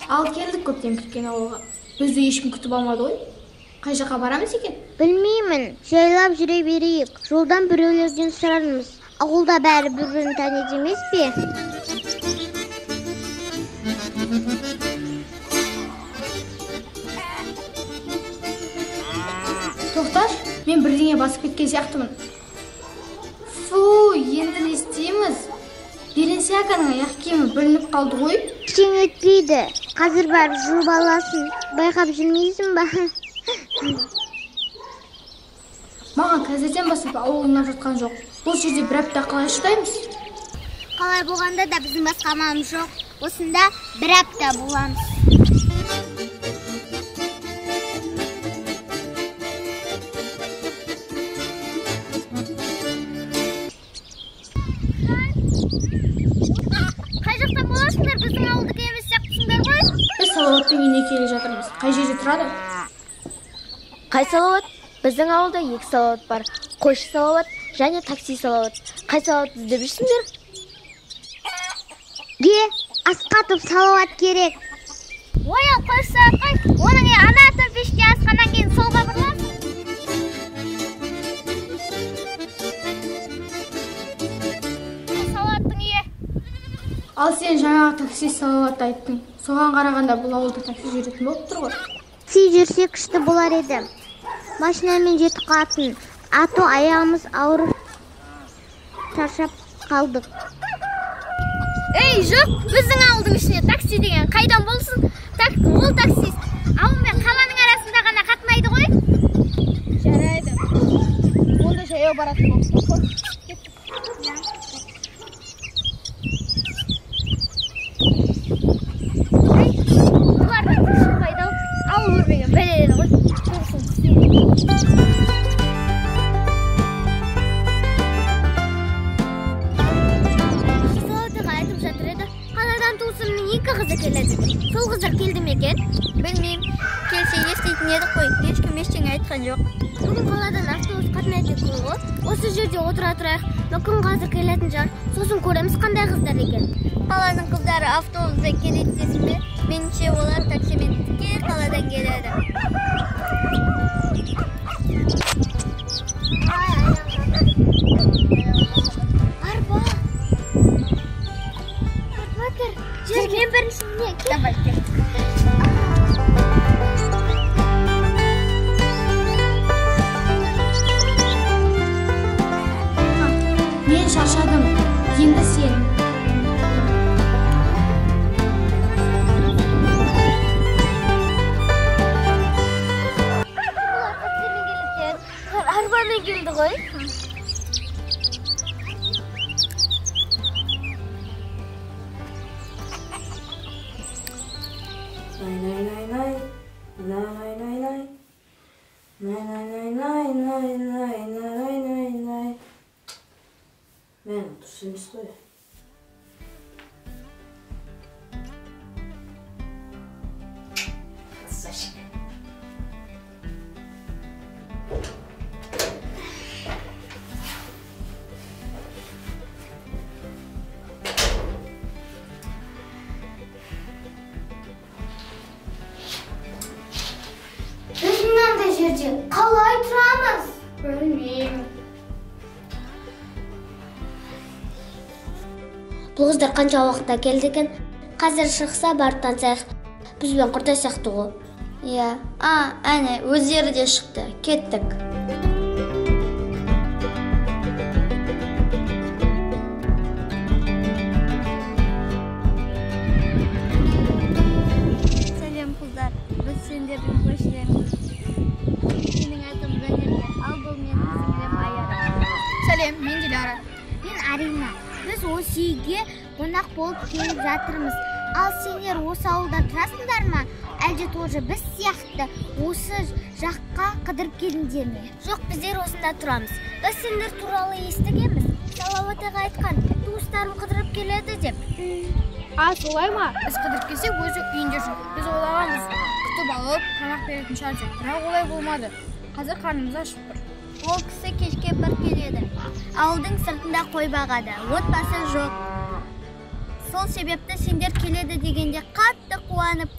Ал келдік көптен күткен ауылға. Бізді ешкім күтіп алмады ғой. Қай жаққа барамыз екен? Білмеймін. Жайлап жүре берейік. Жолдан біреулерден сұрармыз. Ауылда бәрі бір-бірін таниды емес пе? Тоқташ, мен бірдеңе басып кеткен сияқтымын. Фу, енді не істейміз? Беренсияканың аяқ киімі білініп қалды ғой. Ештеңе өтпейді. Қазір барып жуып аласың. Байқап жүрмейсің ба? Маған қазірден бастап ауыл ұнап жатқан жоқ. Бұл жерде бір апта қалай шыдаймыз? Қалай болғанда да біздің басқа амалымыз жоқ. Осында бір апта боламыз. Қай жақтан боласыңдар? Біздің ауылдық емес сияқтысыңдар ғой? Біз Салауаттың үйіне келе жатырмыз. Қай жерде тұрады? Қай Салауат? Біздің ауылда 2 Салауат бар. Қойшы Салауат және такси Салауат. Қай Салауатты іздеп жүрсіңдер? Асқатып Салауат керек. Ой, қойшы Салауат, оның ана төмпешке асқаннан кейін солға бұрыласың. Салауаттың үйі. Ал сен жаңағы такси Салауатты айттың. Соған қарағанда бұл ауылда такси жүретін болып тұр ғой. Такси жүрсе күшті болар еді. Машинамен жетіп қалатын. Ато аяғымыз ауырып шаршап қалдық. Ей, жоқ, біздің ауылдың ішіне такси деген қайдан болсын? Ол таксист ауыл мен қаланың арасында ғана қатынайды ғой. Жарайды. Онда жаяу баратын болсын. Бұлардың шықпайды ау. Ауыл өрмеген бәлелері ғой. Қызы келеді. Сол қыздар келді ме екен? Білмеймін. Келсе естейтін едік қой. Ешкім ештеңе айтқан жоқ. Бүгін қаладан автобус қатынайды екен ғой. Осы жерде отыра тұрайық. Мүмкін қазір келетін шығар. Сосын көреміз қандай қыздар екен. Қаланың қыздары автобуспен келеді десін бе? Меніңше олар таксимен тіке қаладан келеді. Арба. Мен біріншіне кет. Мен шаршадым. Енді сен. Арбамен келді ғой. Мен дұрыс емес қой. Біз мынандай жерде қалай тұрамыз? Білмеймін. Бұл қыздар қанша уақытта келді екен? Қазір шықса барып танысайық. Бізбен құрдасақты ғой. Иә. Әне, өздері де шықты. Кеттік. Сәлем қыздар. Біз сендердің көршілеріңіз. Сенің атың Жанерке. Ал бұл менің сіңлім Аяра. Сәлем, мен Диляра. Мен Арина. Біз осы үйге қонақ болып келіп жатырмыз. Ал сендер осы ауылда тұрасыңдар ма? Әлде тоже біз сияқты осы жаққа қыдырып келдіңдер ме? Жоқ, біздер осында тұрамыз. Біз сендер туралы естігенбіз. Салауат аға айтқан, туыстарым қыдырып келеді деп. Солай ма? Біз қыдырып келсек өзі үйінде жүр. Біз ойлағанбыз. күтіп алып, тамақ беретін шығар деп. Бірақ олай болмады. Қазір қарнымыз ашып тұр. Ол кісі кешке бір келеді. Ауылдың сыртында қой бағады. Отбасы жоқ. Сол себепті сендер келеді дегенде қатты қуанып,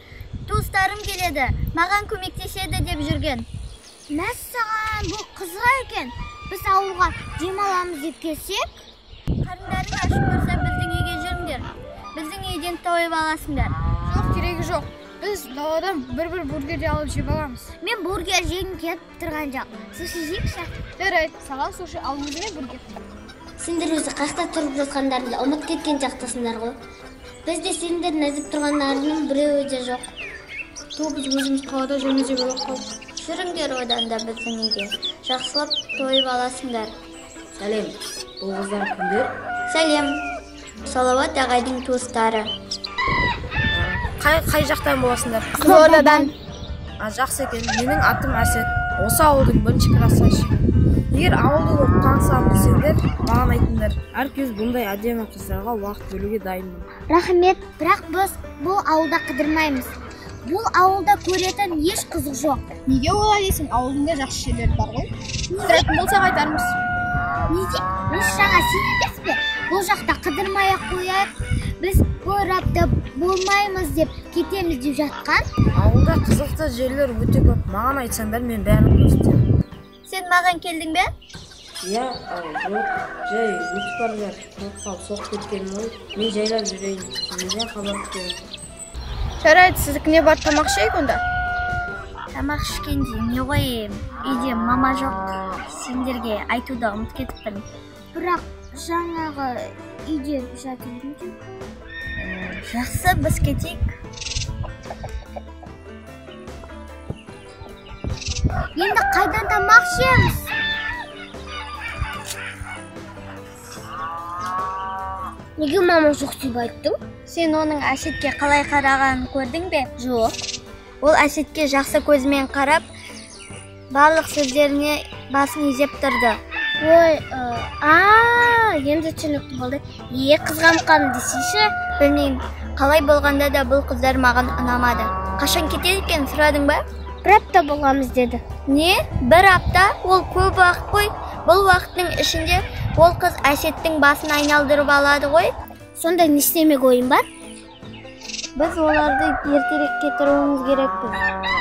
туыстарым келеді, маған көмектеседі деп жүрген. Мәссаған, бұл қызға екен. Біз ауылға демаламыз деп келсек, қарындарың ашып тұрса біздің үйге жүріңдер. Біздің үйден тойып аласыңдар. Жоқ, керегі жоқ. Біз даладан бір бургерді алып жеп аламыз. Мен бургер жегім келіп тұрған жоқ. Суши жейікші? Жарайды, саған суши алыңыз не бургер. Сендер өзі қақта тұрып жатқандарыңды ұмыт кеткен жақтасыңдар ғой. Бізде сендердің әзіп тұрғандарының біреуі де жоқ. Біз өзіміз қалада жүрміз деп ойлап қалдық. Жүріңдер одан да біздің үйге. Жақсылап тойып аласыңдар. Сәлем, бұл қыздар кімдер? Сәлем. Салауат ағайдың туыстары. Қай жақтан боласыңдар? Қызылордадан. Жақсы екен. Менің атым Әсет. Осы ауылдың бірінші кластасымын. Егер ауылды болып танысам десеңдер, маған айтыңдар. Әркез бұндай әдемі қыздарға уақыт бөлуге дайынмын. Рахмет, бірақ біз бұл ауылда қыдырмаймыз. Бұл ауылда көретін еш қызық жоқ. Неге олай дейсің? Ауылында жақсы жерлер бар ғой. Қыдыратын болсақ айтармыз. Неге? Осы жаңа сен емес пе? Бұл жақта қыдырмай-ақ қояйық. Біз бұл рапта болмаймыз деп кетеміз деп жатқан. Ауылда қызықты жерлер өте көп. Маған айтсаңдар, мен бәрін көрсетемін. Сен маған келдің бе? Иә, жоқ, жай өтіп бара жатып тұрып қалып соғып кеткенім ғой. Мен жайлап жүрейін, сізден хабар күтемін. Жарайды, сіздікіне бар тамақ ішейік онда. Тамақ ішкенде не қойым? Үйде мама жоқ. Сендерге айтуды ұмыт кетіппін. Бірақ жаңағы үйде жатыр екен. Жақсы, біз кетейік. Енді қайдан тамақ ішеміз? Неге мама жоқ деп айттың? Сен оның Әсетке қалай қарағанын көрдің бе? Жоқ. Ол Әсетке жақсы көзімен қарап, барлық сөздеріне басын изеп тұрды. Ой, енді түсінікті болды. Қызғанған десейші? Білмеймін. Қалай болғанда да бұл қыздар маған ұнамады. Қашан кетеді екен, сұрадың ба? Бір апта болғамыз деді. Не? Бір апта? Ол көп уақыт қой. Бұл уақыттың ішінде ол қыз Әсеттің басын айналдырып алады ғой. Сонда не істемек ойын бар? Біз оларды ертерек кетіруіміз керекпіз.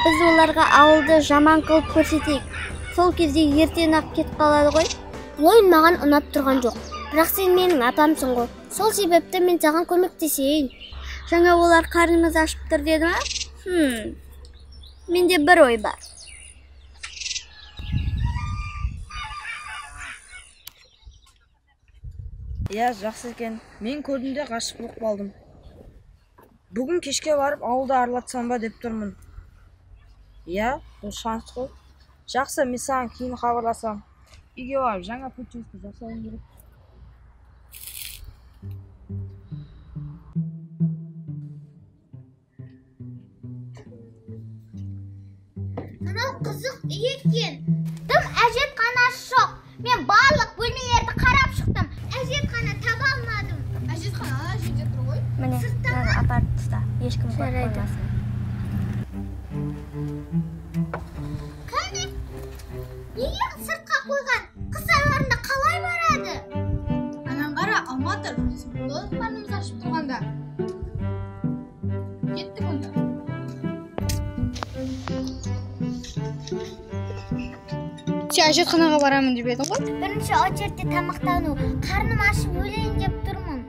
Біз оларға ауылды жаман қылып көрсетейік. Сол кезде ертең-ақ кетіп қалады ғой. Ойын маған ұнап тұрған жоқ. Бірақ сен менің апамсың ғой. Сол себепті мен саған көмектесейін. Жаңа олар қарнымыз ашып тұр деді ма? Менде бір ой бар. Иә, жақсы екен. Мен көрдімде ғашық болып қалдым. Бүгін кешке барып ауылда аралатсам ба деп тұрмын. Иә, бұл шанс қой. Жақсы, мен саған кейін хабарласам. Үйге барып жаңа прическа жасауым керек. Мынау қызық үй екен. Тым әжетханасы жоқ. Мен барлық бөлмелерді қарап шықтым. Әжетхана таба алмадым. Әжетхана жерде тұр ғой. Міне, мынаны апарып таста. Ешкім көріп қоймасын. Кәне, неге сыртқа қойған? Қыс айларында қалай барады? Анан қара, алматыр. Болды қарнымыз ашып тұрғанда. Кеттік онда. Сен әжетханаға барамын деп едің ғой? Бірінші очередте тамақтану. Қарным ашып өлейін деп тұрмын.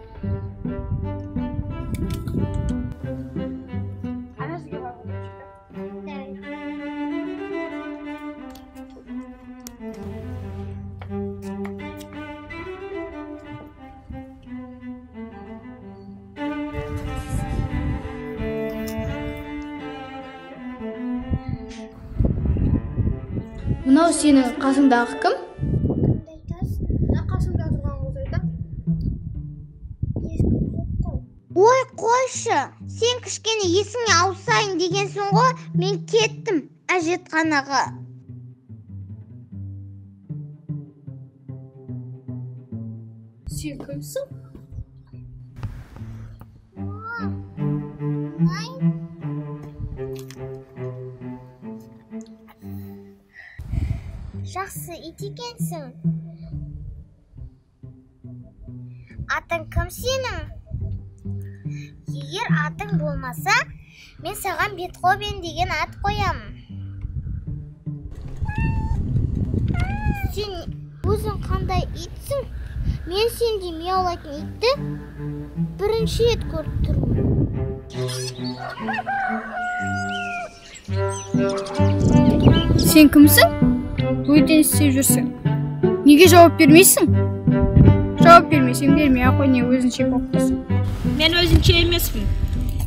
Анасыға барып отырып. Мынау сенің қасыңдағы кім? Мына қасыңда тұрған қыз айтам. Ой, қойшы, сен кішкене есіңе ауысайын дегенсің ғой, мен кеттім әжетханаға. Сен кімсің? Жақсы ит екенсің. Атың кім сенің? Егер атың болмаса, мен саған Бетховен деген ат қоямын. Сен өзің қандай итсің? Мен сенде мияулайтын итті бірінші рет көріп тұрмын. Сен кімсің? Өйден істеп жүрсің. Неге жауап бермейсің? Жауап бермесең бермей ақ қой, не өзінше болып тұрсың. Мен өзінше емеспін.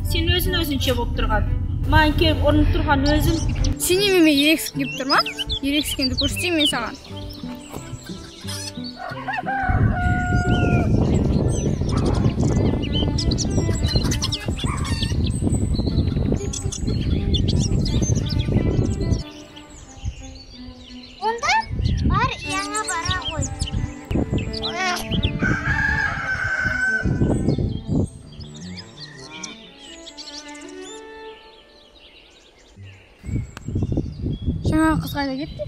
Сен өзінше болып тұрған. Маған келіп орнып тұрған өзің. Сен немеме ерексің деп тұр ма? Ерекскенді көрсетейін мен саған. Онда бар яңа бара ғой. Жаңа қыз қайда кетті?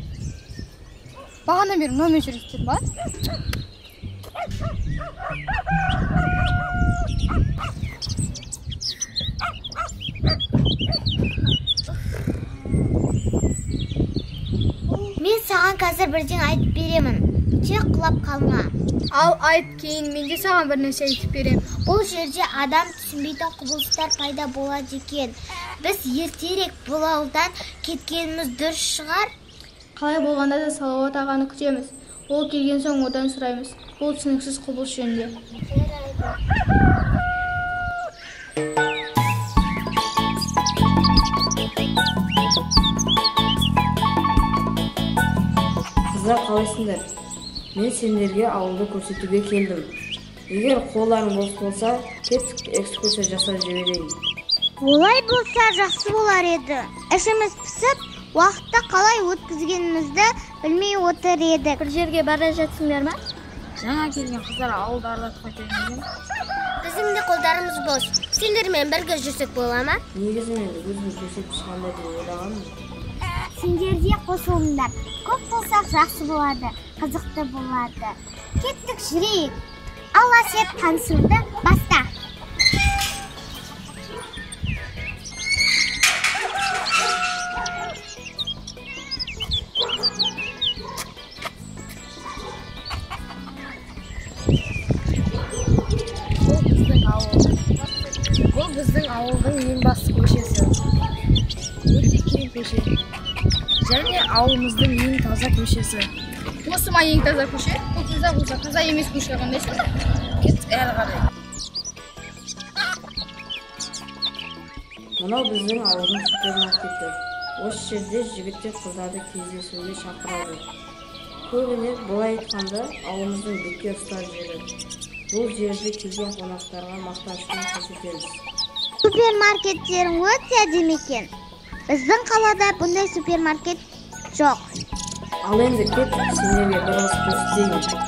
Бағана бері мынаумен жүрістер ба? Мен саған қазір бірден айтып беремін. Тек құлап қалма. Ал айт, кейін мен де саған бір нәрсе айтып берем. Бұл жерде адам түсінбейтін құбылыстар пайда болады екен. Біз ертерек бұл ауылдан кеткеніміз дұрыс шығар. Қалай болғанда да Салауат ағаны күтеміз. Ол келген соң одан сұраймыз. Бұл түсініксіз құбылыс жөнінде. Қыздар, қалайсыңдар? Мен сендерге ауылды көрсетуге келдім. Егер қолдарың бос болса, кеттік экскурсия жасап жіберейін. Олай болса жақсы болар еді. Ішіміз пісіп, уақытта қалай өткізгенімізді білмей отыр едік. Бір жерге бара жатсыңдар ма? Жаңа келген қыздар ауылды аралатуға келген. Біздің де қолдарымыз бос. Сендермен бірге жүрсек бола ма? Негізінен өзім көрсетіп шығамын деп ойлағанмын. Сендер де қосылыңдар. Көп болсақ жақсы болады, қызықты болады. Кеттік жүрейік. Алла сет концертті баста. Бұл біздің ауылдың ең басты көшесі. Өте кең көше. Және ауылымыздың ең таза көшесі. Осы ма ең таза көше? Бұл таза емес көше қандайсың? Кет әрі қарай. Мынау біздің ауылдың супермаркеті. Осы жерде жігіттер қыздарды кездесуге шақырады. Көбіне былай айтқанда ауылымыздың бетке ұстар жері. Бұл жерде келген қонақтарға мақтанышпен көрсетеміз. Супермаркеттерің өте әдемі екен. Біздің қалада бұндай супермаркет жоқ. Ал енді кет, сендерге бір қыз көрсетейін.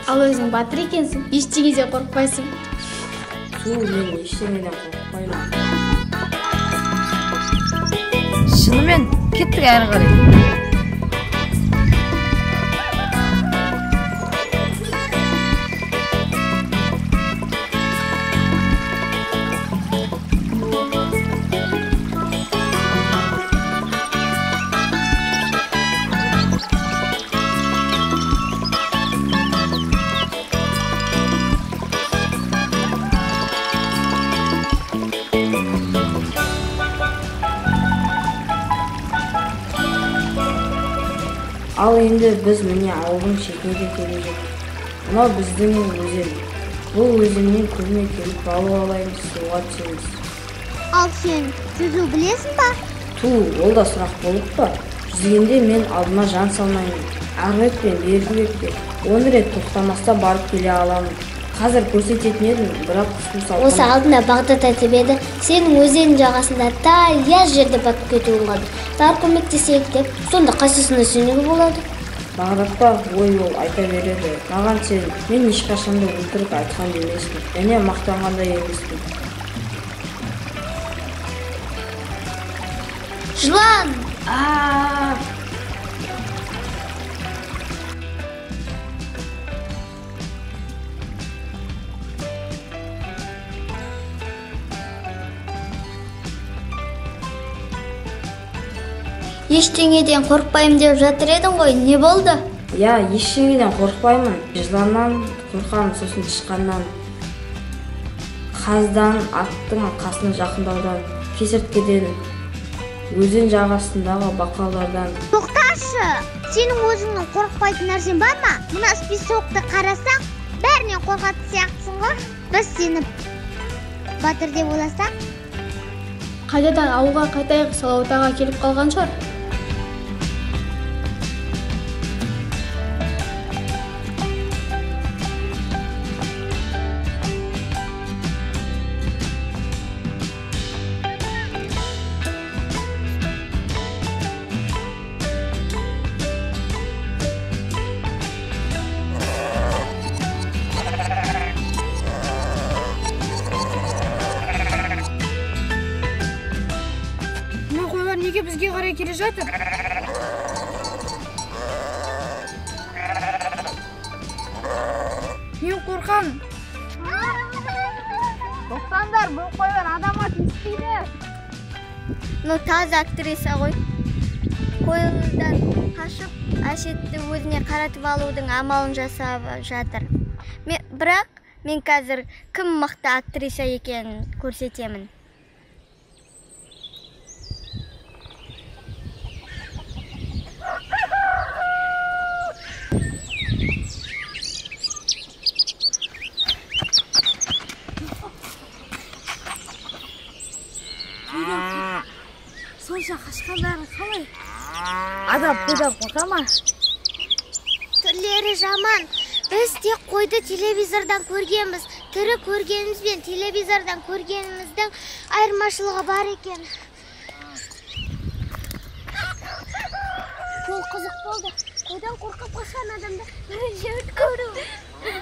Ал өзің батыр екенсің, ештеңеде қорықпайсың. Мен ештеңеден қорықпаймын. Шынымен кеттік әрі қарай. Ал енді біз міне ауылдың шетіне келе жеттік. Мынау біздің өзен. Бұл өзеннен күніне келіп балық аулаймыз, суға түсеміз. Ал сен жүзу білесің ба? Ол да сұрақ болып па? Жүзгенде мен алдыма жан салмаймын. Ары бетпен, бері бетпен 10 рет тоқтамаста барып келе аламын. Қазір көрсететін едім, бірақ құстың салқыны. Осы алдында Бағдат айтып еді, сенің өзеннің жағасында таяз жерде батып кетуің қалды. Бар көмектесейік деп, сонда қайсысына сенуге болады? Бағдатта ой ол айта береді. Маған сен, мен ешқашанда өтірік айтқан емеспін, және мақтанған да емеспін. Жылан! Ештеңеден қорықпаймын деп жатыр едің ғой, не болды? Я, ештеңеден қорықпаймын. Жыланнан қорқамын, сосын тышқаннан, қаздан, аттың қасына жақындаудан, кесірткеден, өзен жағасындағы бақалдардан. Тоқташы! Сенің өзіңнің қорықпайтын нәрсен бар ма? Мына списокты қарасақ, бәрінен қорқатын сияқтысың ғой. Біз сені батыр деп ойласақ? Қайтадан ауылға қайтайық, Салауатаға келіп қалған шығар. Неге бізге қарай келе жатыр? Мен қорқам. Тоқтаңдар, бұл қойлар адамға тиіспейді. Ну, таза актриса ғой. Қойлардан қашып, Әшетті өзіне қаратып алудың амалын жасап жатыр. Бірақ мен қазір кім мықты актриса екенін көрсетемін. Сонша қашқандары қалай? Адам қойдан қорқа ма? Түрлері жаман. Біз тек қойды телевизордан көргенбіз. Тірі көргеніміз бен телевизордан көргеніміздің айырмашылығы бар екен. Ол қызық болды. Қойдан қорқып қашқан адамды жеуді көру.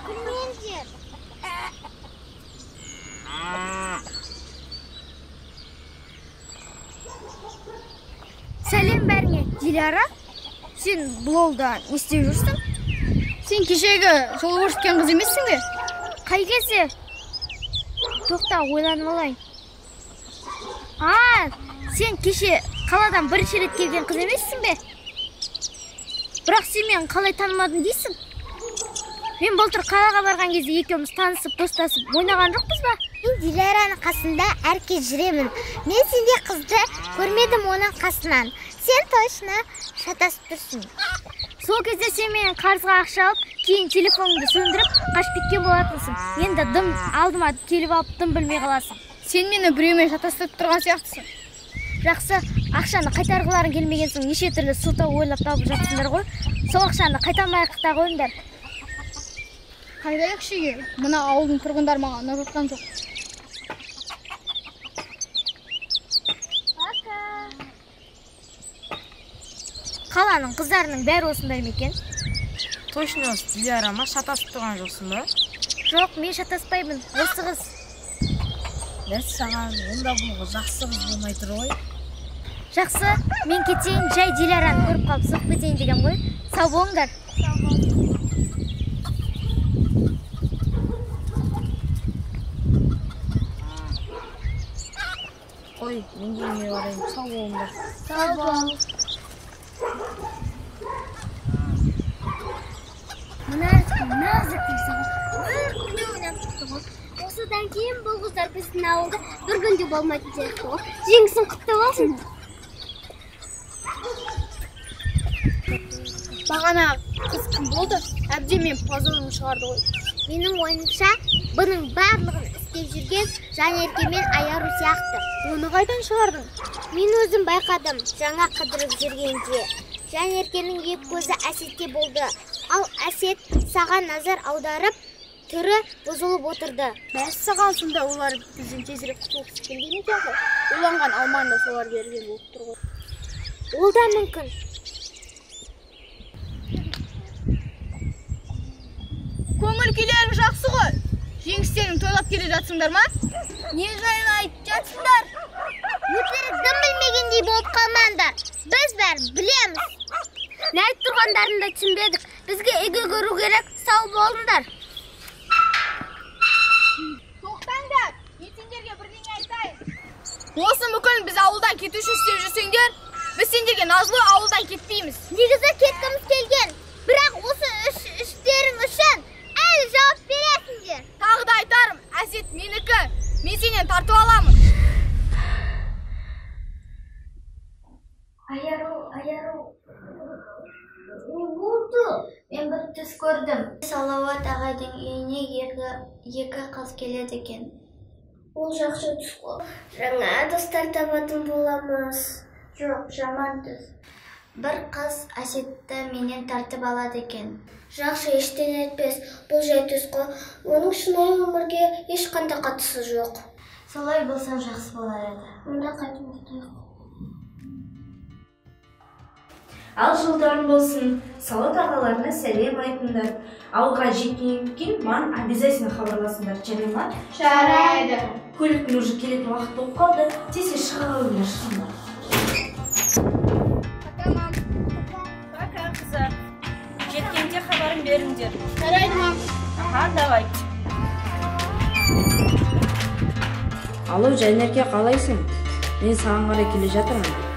Күнмен жер. Сәлем бәріңе, Диляра. Сен бұл ауылда не істеп жүрсің? Сен кешегі жол көрсеткен қыз емессің бе? Қай кезде? Тоқта, ойланып алайын. Сен кеше қаладан бірінші рет келген қыз емессің бе? Бірақ сен мен қалай танымадың дейсің? Мен былтыр қалаға барған кезде екеуміз танысып, достасып, ойнаған жоқпыз ба? Мен Диляраның қасында әркез жүремін. Мен сенде қызды көрмедім оның қасынан. Сен точно шатасып тұрсың. Сол кезде сен менен қарызға ақша алып, кейін телефоныңды сөндіріп, қашып кеткен болатынсың. Енді дым алдыма келіп алып, дым білмей қаласың. Сен мені біреумен шатастырып тұрған сияқтысың. Жақсы, ақшаны қайтарғыларың келмеген соң неше түрлі сылтау ойлап табып жатсыңдар ғой. Сол ақшаны қайтармайық та қойыңдар. Қайдайық шеге, мына ауылдың тұрғындар маған ұнап жатқан жоқ. Қаланың қыздарының бәрі осындай ма екен? Точно, Диляра ма шатасып тұрған жоқсың ба? Жоқ, мен шатаспаймын. Осы қыз. Саған, онда бұл жақсы қыз болмай тұр ғой. Жақсы, мен кетейін, жай Диляраны көріп қалып соғып кетейін деген ғой. Сау болыңдар. Қой, мен келмей барайын, сау болыңдар. Сау бол. Мына нағыз актриса бір күнде ойнап шықты ғой. Осыдан кейін бұл қыздар біздің ауылда бір күнде болмайтын сияқты ғой. Жеңісің құтты болсын. Бағана қыз кім болды? Әбден мен позорымды шығарды ғой. Менің ойымша бұның барлығын істеп жүрген Жанерке мен Аяру сияқты. Оны қайдан шығардың? Мен өзім байқадым, жаңа қыдырып жүргенде. Жанеркенің екі көзі Әсетте болды. Ал Әсет саған назар аударып, түрі бұзылып отырды. Мәссаған, сонда олар бізден тезірек құтылғысы келген екен ғой. Уланған алманы да солар берген болып тұр ғой. Ол да мүмкін. Көңіл күйлерің жақсы ғой. Жеңістерің тойлап келе жатсыңдар ма? Не жайлы айтып жатсыңдар? Өздері дым білмегендей болып қалмаңдар. Біз бәрін білеміз. Не айтып тұрғандарын да түсінбедік. Бізге үйге көру керек, сау болыңдар. Тоқтаңдар, мен сендерге бірдеңе айтайын. Осы мүмкін біз ауылдан кетуші істеп жүрсеңдер, біз сендерге назлы ауылдан кетпейміз. Негізі кеткіміз келген. Бірақ осы іштерің үшін әлі жауап бересіңдер. Тағы да айтарым, Әсет менікі. Мен сенен тартып аламын. Аяру. Не болды? Мен бір түс көрдім. Салауат ағайдың үйіне екі қыз келеді екен. Ол жақсы түс қой. Жаңа достар табатын боламыз. Жоқ, жаман түс. Бір қыз Әсетті менен тартып алады екен. Жақсы, ештеңе етпес. Бұл жай түс қой. Оның шынайы өмірге ешқандай қатысы жоқ. Солай болса жақсы болар еді. Онда қайтып ұйықтайық. Ал жылдарың болсын, Салауат ағаларына сәлем айтыңдар. Ауылға жеткеннен кейін маған обязательно хабарласыңдар, жарай ма? Жарайды. Көліктің уже келетін уақыт болып қалды. Тез шыға қойыңдар, шықыңдар. Пока, қыздар. Жеткенде хабарын беріңдер. Жарайды, мам. Аха, давайте. Алло, Жанерке, қалайсың? Мен саған қарай келе жатырмын.